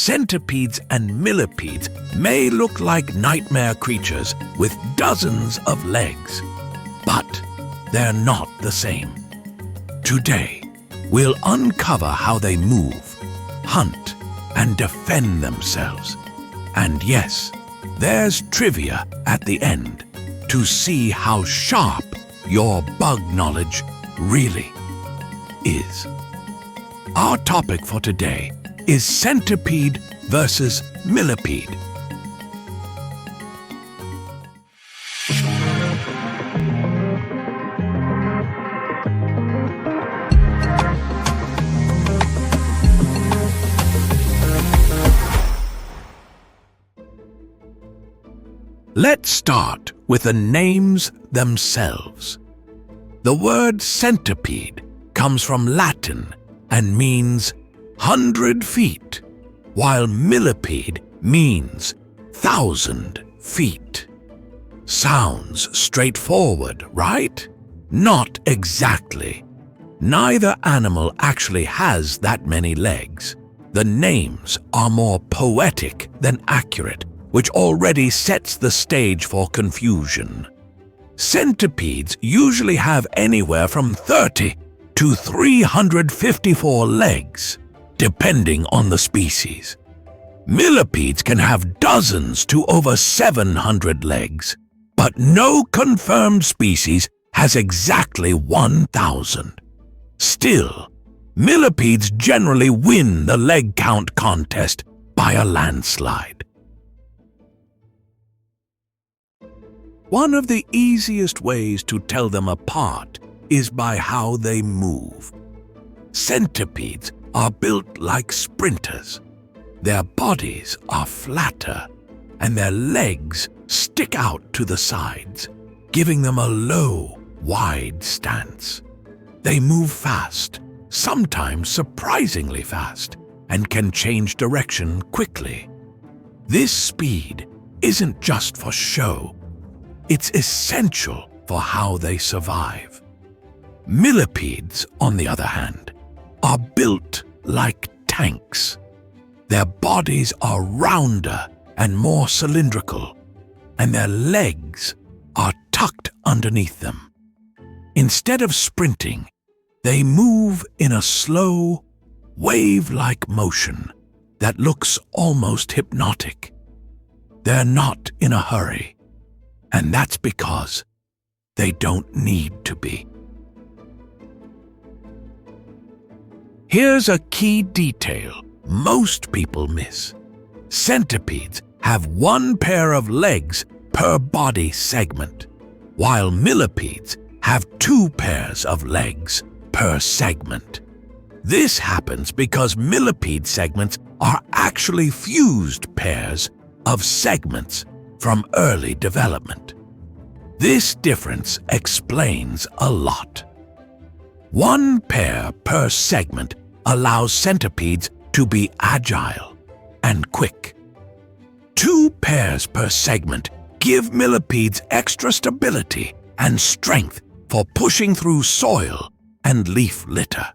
centipedes and millipedes may look like nightmare creatures with dozens of legs, but they're not the same. Today, we'll uncover how they move, hunt, and defend themselves. And yes, there's trivia at the end to see how sharp your bug knowledge really is. Our topic for today is centipede versus millipede. Let's start with the names themselves. The word centipede comes from Latin and means 100 feet, while millipede means 1,000 feet. Sounds straightforward, right? Not exactly. Neither animal actually has that many legs. The names are more poetic than accurate, which already sets the stage for confusion. Centipedes usually have anywhere from 30 to 354 legs, depending on the species. Millipedes can have dozens to over 700 legs, but no confirmed species has exactly 1,000. Still, millipedes generally win the leg count contest by a landslide. One of the easiest ways to tell them apart is by how they move. Centipedes are built like sprinters. Their bodies are flatter, and their legs stick out to the sides, giving them a low, wide stance. They move fast, sometimes surprisingly fast, and can change direction quickly. This speed isn't just for show. It's essential for how they survive. Millipedes, on the other hand, are built like tanks. Their bodies are rounder and more cylindrical, and their legs are tucked underneath them. Instead of sprinting, they move in a slow, wave-like motion that looks almost hypnotic. They're not in a hurry. And that's because they don't need to be. Here's a key detail most people miss. Centipedes have one pair of legs per body segment, while millipedes have 2 pairs of legs per segment. This happens because millipede segments are actually fused pairs of segments from early development. This difference explains a lot. 1 pair per segment allows centipedes to be agile and quick. 2 pairs per segment give millipedes extra stability and strength for pushing through soil and leaf litter.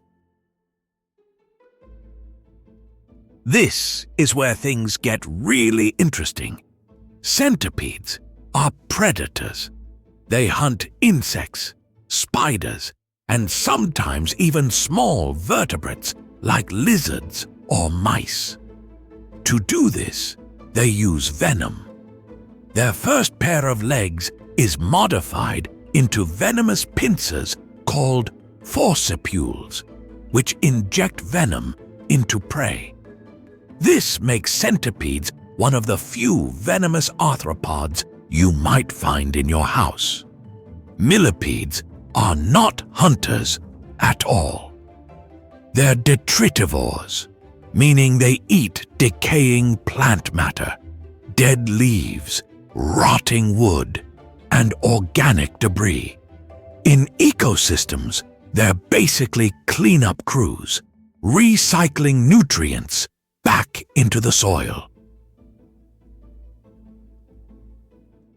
This is where things get really interesting. Centipedes are predators. They hunt insects, spiders, and sometimes even small vertebrates like lizards or mice. To do this, they use venom. Their first pair of legs is modified into venomous pincers called forcipules, which inject venom into prey. This makes centipedes one of the few venomous arthropods you might find in your house. Millipedes are not hunters at all. They're detritivores, meaning they eat decaying plant matter, dead leaves, rotting wood, and organic debris. In ecosystems, they're basically cleanup crews, recycling nutrients back into the soil.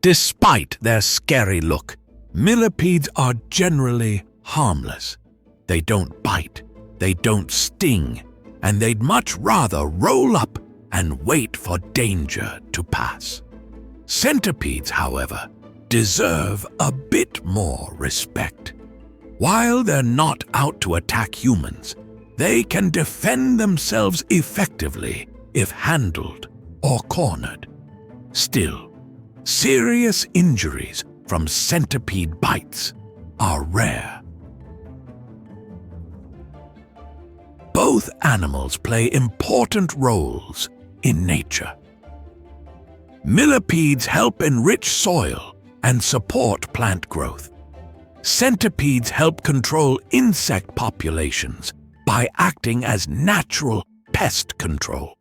Despite their scary look, millipedes are generally harmless. They don't bite, they don't sting, and they'd much rather roll up and wait for danger to pass. Centipedes, however, deserve a bit more respect. While they're not out to attack humans, they can defend themselves effectively if handled or cornered. Still, serious injuries from centipede bites are rare. Both animals play important roles in nature. Millipedes help enrich soil and support plant growth. Centipedes help control insect populations by acting as natural pest control.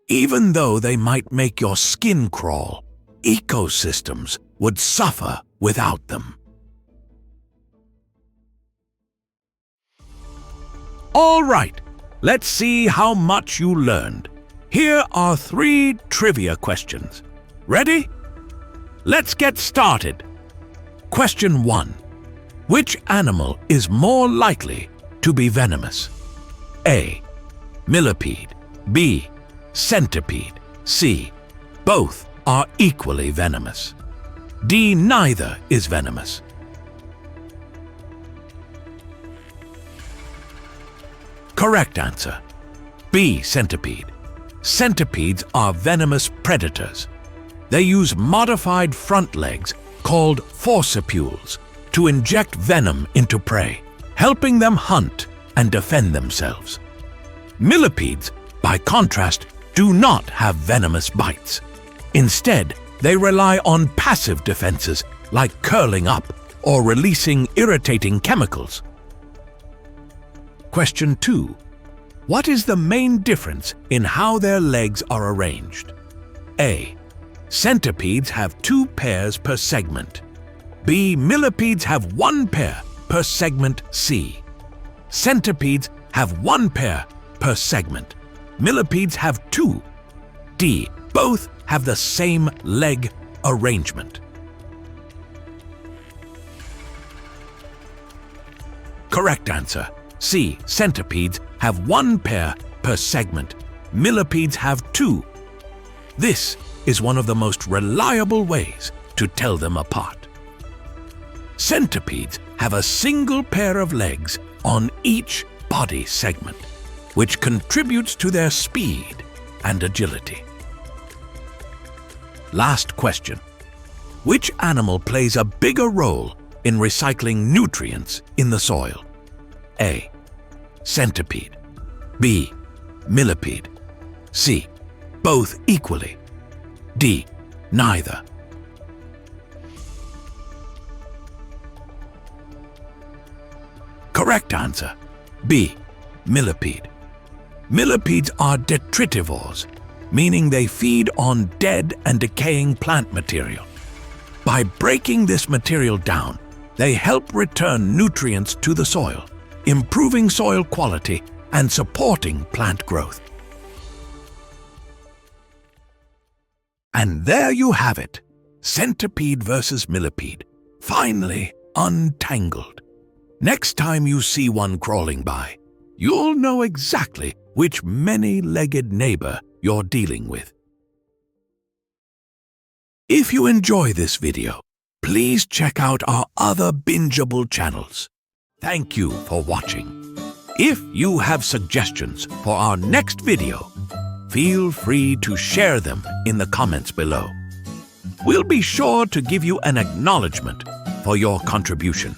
Even though they might make your skin crawl, ecosystems would suffer without them. All right, let's see how much you learned. Here are 3 trivia questions. Ready? Let's get started. Question 1. Which animal is more likely to be venomous? A. Millipede. B. Centipede. C. Both are equally venomous. D. Neither is venomous. Correct answer. B. Centipede. Centipedes are venomous predators. They use modified front legs called forcipules to inject venom into prey, helping them hunt and defend themselves. Millipedes, by contrast, do not have venomous bites. Instead, they rely on passive defenses like curling up or releasing irritating chemicals. Question 2. What is the main difference in how their legs are arranged? A. Centipedes have 2 pairs per segment. B. Millipedes have 1 pair per segment. C. Centipedes have 1 pair per segment. Millipedes have 2. D. Both have the same leg arrangement. Correct answer. C. Centipedes have 1 pair per segment. Millipedes have 2. This is one of the most reliable ways to tell them apart. Centipedes have a single pair of legs on each body segment, which contributes to their speed and agility. Last question. Which animal plays a bigger role in recycling nutrients in the soil? A. Centipede. B. Millipede. C. Both equally. D. Neither. Correct answer. B. Millipede. Millipedes are detritivores, meaning they feed on dead and decaying plant material. By breaking this material down, they help return nutrients to the soil, improving soil quality and supporting plant growth. And there you have it, centipede versus millipede, finally untangled. Next time you see one crawling by, you'll know exactly which many-legged neighbor you're dealing with. If you enjoy this video, please check out our other bingeable channels. Thank you for watching. If you have suggestions for our next video, feel free to share them in the comments below. We'll be sure to give you an acknowledgement for your contribution.